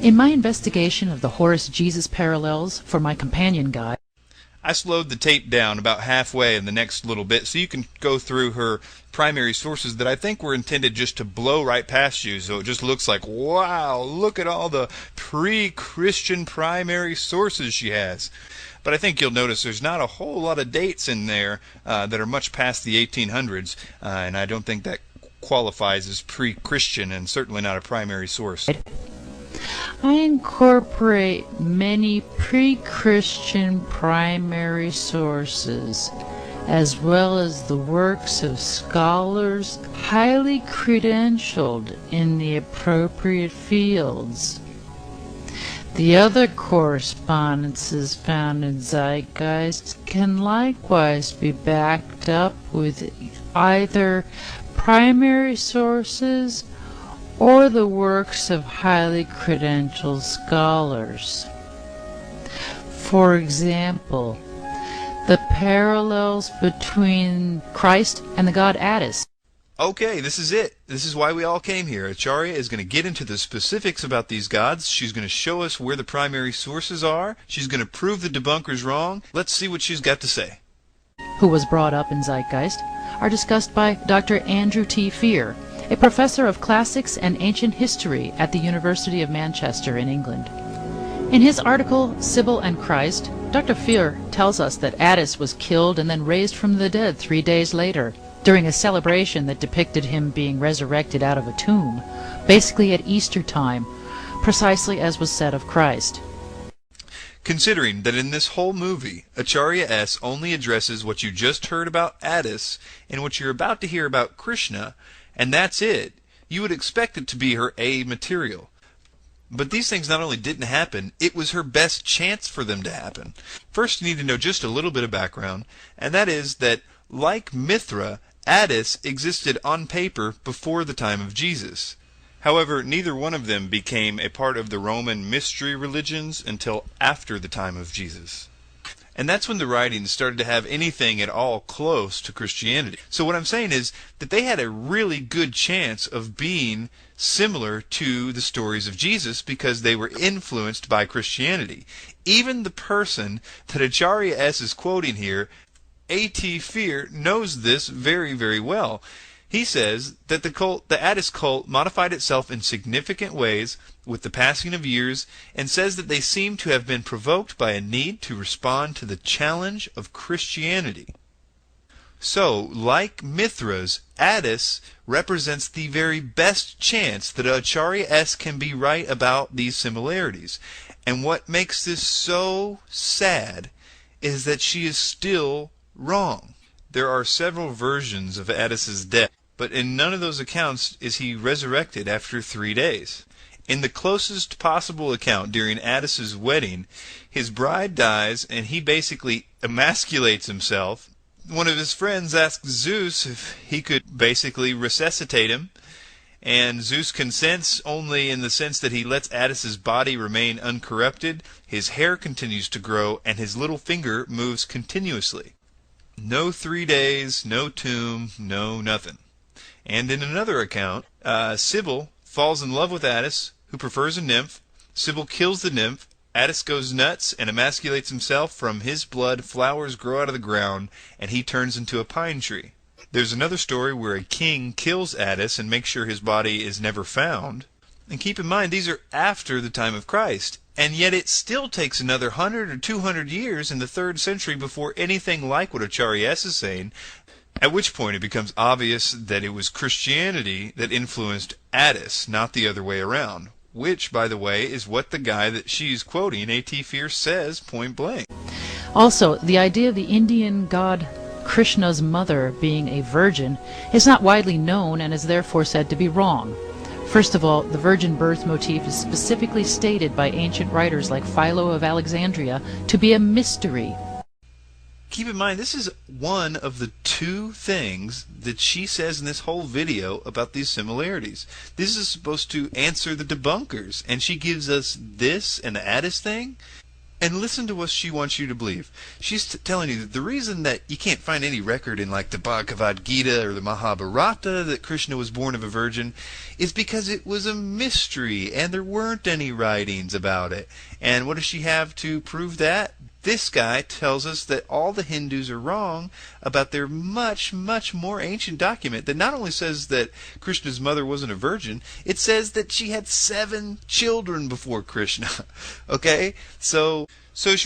In my investigation of the Horus-Jesus parallels for my companion guide, I slowed the tape down about halfway in the next little bit so you can go through her primary sources that I think were intended just to blow right past you, so it just looks like, wow, look at all the pre-Christian primary sources she has. But I think you'll notice there's not a whole lot of dates in there that are much past the 1800s, and I don't think that qualifies as pre-Christian and certainly not a primary source. I incorporate many pre-Christian primary sources, as well as the works of scholars highly credentialed in the appropriate fields. The other correspondences found in Zeitgeist can likewise be backed up with either primary sources or the works of highly credentialed scholars. For example, the parallels between Christ and the god Attis. Okay, this is it. This is why we all came here. Acharya is going to get into the specifics about these gods. She's going to show us where the primary sources are. She's going to prove the debunkers wrong. Let's see what she's got to say. Who was brought up in Zeitgeist are discussed by Dr. Andrew T. Fear, a professor of classics and ancient history at the University of Manchester in England. In his article, Sibyl and Christ, Dr. Fear tells us that Attis was killed and then raised from the dead 3 days later, during a celebration that depicted him being resurrected out of a tomb, basically at Easter time, precisely as was said of Christ. Considering that in this whole movie, Acharya S only addresses what you just heard about Attis and what you're about to hear about Krishna, and that's it, you would expect it to be her A material. But these things not only didn't happen, it was her best chance for them to happen. First, you need to know just a little bit of background, and that is that, like Mithra, Attis existed on paper before the time of Jesus. However, neither one of them became a part of the Roman mystery religions until after the time of Jesus. And that's when the writings started to have anything at all close to Christianity. So what I'm saying is that they had a really good chance of being similar to the stories of Jesus because they were influenced by Christianity. Even the person that Acharya S is quoting here, A.T. Fear, knows this very, very well. He says that the Attis cult modified itself in significant ways with the passing of years, and says that they seem to have been provoked by a need to respond to the challenge of Christianity. So, like Mithras, Attis represents the very best chance that Acharya S can be right about these similarities. And what makes this so sad is that she is still wrong. There are several versions of Attis's death, but in none of those accounts is he resurrected after 3 days. In the closest possible account during Attis's wedding, his bride dies and he basically emasculates himself. One of his friends asks Zeus if he could basically resuscitate him, and Zeus consents only in the sense that he lets Attis's body remain uncorrupted, his hair continues to grow, and his little finger moves continuously. No 3 days, no tomb, no nothing. And in another account, Sibyl falls in love with Attis, who prefers a nymph. Sibyl kills the nymph. Attis goes nuts and emasculates himself. From his blood, flowers grow out of the ground, and he turns into a pine tree. There's another story where a king kills Attis and makes sure his body is never found. And keep in mind, these are after the time of Christ. And yet it still takes another 100 or 200 years in the 3rd century before anything like what Acharya S is saying, at which point it becomes obvious that it was Christianity that influenced Attis, not the other way around. Which, by the way, is what the guy that she's quoting, A.T. Fear, says point blank. Also, the idea of the Indian god Krishna's mother being a virgin is not widely known and is therefore said to be wrong. First of all, the virgin birth motif is specifically stated by ancient writers like Philo of Alexandria to be a mystery. Keep in mind, this is one of the 2 things that she says in this whole video about these similarities. This is supposed to answer the debunkers, and she gives us this and the Attis thing. And listen to what she wants you to believe. She's telling you that the reason that you can't find any record in like the Bhagavad Gita or the Mahabharata that Krishna was born of a virgin is because it was a mystery and there weren't any writings about it. And what does she have to prove that? This guy tells us that all the Hindus are wrong about their much, much more ancient document that not only says that Krishna's mother wasn't a virgin, it says that she had 7 children before Krishna. Okay? So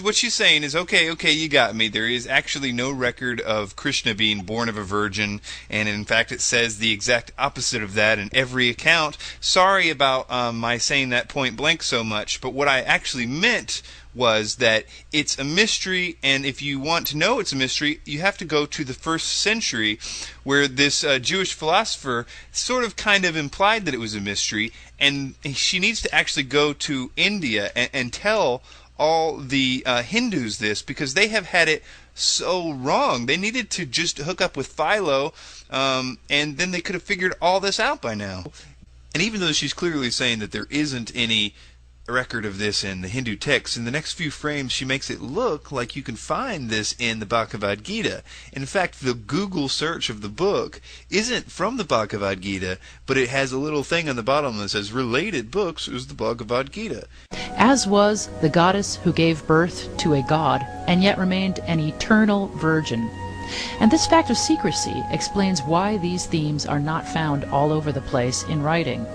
what she's saying is, okay, you got me. There is actually no record of Krishna being born of a virgin, and in fact it says the exact opposite of that in every account. Sorry about my saying that point blank so much, but what I actually meant was that it's a mystery, and if you want to know it's a mystery, you have to go to the 1st century, where this Jewish philosopher sort of kind of implied that it was a mystery, and she needs to actually go to India and tell all the Hindus this, because they have had it so wrong. They needed to just hook up with Philo, and then they could have figured all this out by now. And even though she's clearly saying that there isn't any record of this in the Hindu texts, in the next few frames she makes it look like you can find this in the Bhagavad Gita. In fact, the Google search of the book isn't from the Bhagavad Gita, but it has a little thing on the bottom that says related books is the Bhagavad Gita. As was the goddess who gave birth to a god and yet remained an eternal virgin. And this fact of secrecy explains why these themes are not found all over the place in writing.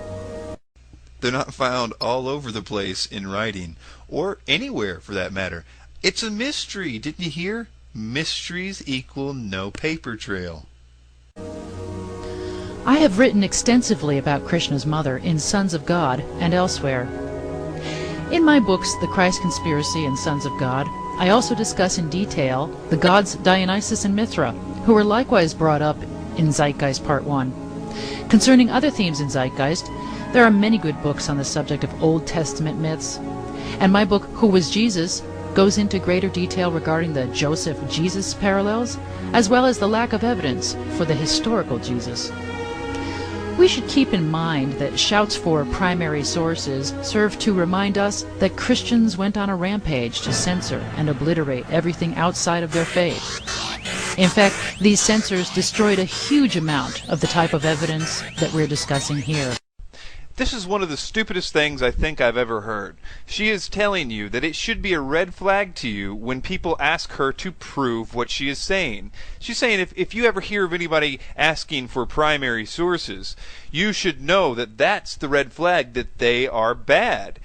They're not found all over the place in writing, or anywhere for that matter. It's a mystery, didn't you hear? Mysteries equal no paper trail. I have written extensively about Krishna's mother in Sons of God and elsewhere. In my books, The Christ Conspiracy and Sons of God, I also discuss in detail the gods Dionysus and Mithra, who were likewise brought up in Zeitgeist Part 1. Concerning other themes in Zeitgeist, there are many good books on the subject of Old Testament myths, and my book, Who Was Jesus?, goes into greater detail regarding the Joseph-Jesus parallels, as well as the lack of evidence for the historical Jesus. We should keep in mind that shouts for primary sources serve to remind us that Christians went on a rampage to censor and obliterate everything outside of their faith. In fact, these censors destroyed a huge amount of the type of evidence that we're discussing here. This is one of the stupidest things I think I've ever heard. She is telling you that it should be a red flag to you when people ask her to prove what she is saying. She's saying if you ever hear of anybody asking for primary sources, you should know that that's the red flag that they are bad.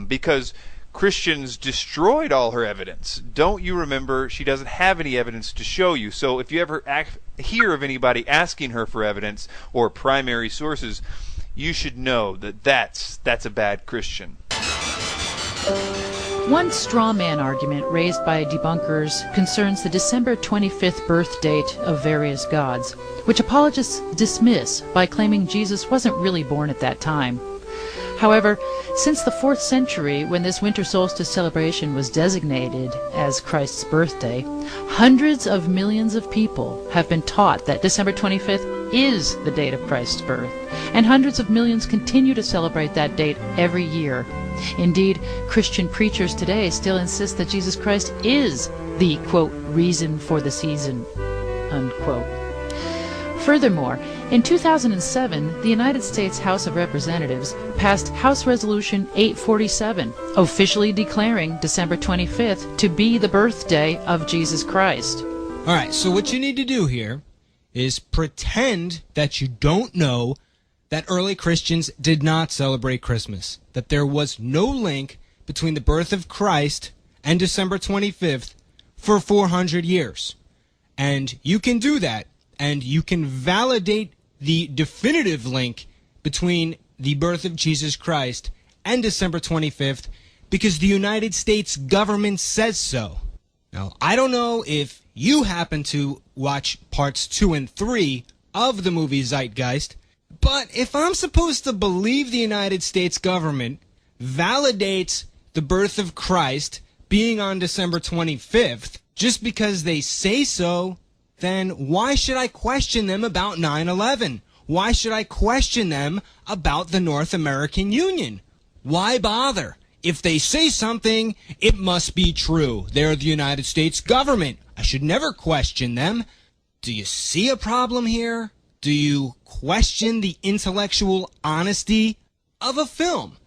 Because Christians destroyed all her evidence. Don't you remember? She doesn't have any evidence to show you. So if you ever hear of anybody asking her for evidence or primary sources, you should know that that's a bad Christian. One straw man argument raised by debunkers concerns the December 25th birth date of various gods, which apologists dismiss by claiming Jesus wasn't really born at that time. However, since the 4th century, when this winter solstice celebration was designated as Christ's birthday, hundreds of millions of people have been taught that December 25th is the date of Christ's birth, and hundreds of millions continue to celebrate that date every year. Indeed, Christian preachers today still insist that Jesus Christ is the, quote, reason for the season, unquote. Furthermore, in 2007, the United States House of Representatives passed House Resolution 847, officially declaring December 25th to be the birthday of Jesus Christ. All right, so what you need to do here is pretend that you don't know that early Christians did not celebrate Christmas, that there was no link between the birth of Christ and December 25th for 400 years. And you can do that, and you can validate the definitive link between the birth of Jesus Christ and December 25th because the United States government says so. Now, I don't know if you happen to watch parts 2 and 3 of the movie Zeitgeist, but if I'm supposed to believe the United States government validates the birth of Christ being on December 25th just because they say so, then why should I question them about 9/11? Why should I question them about the North American Union? Why bother if they say something, it must be true. They're the United States government. I should never question them. Do you see a problem here? Do you question the intellectual honesty of a film?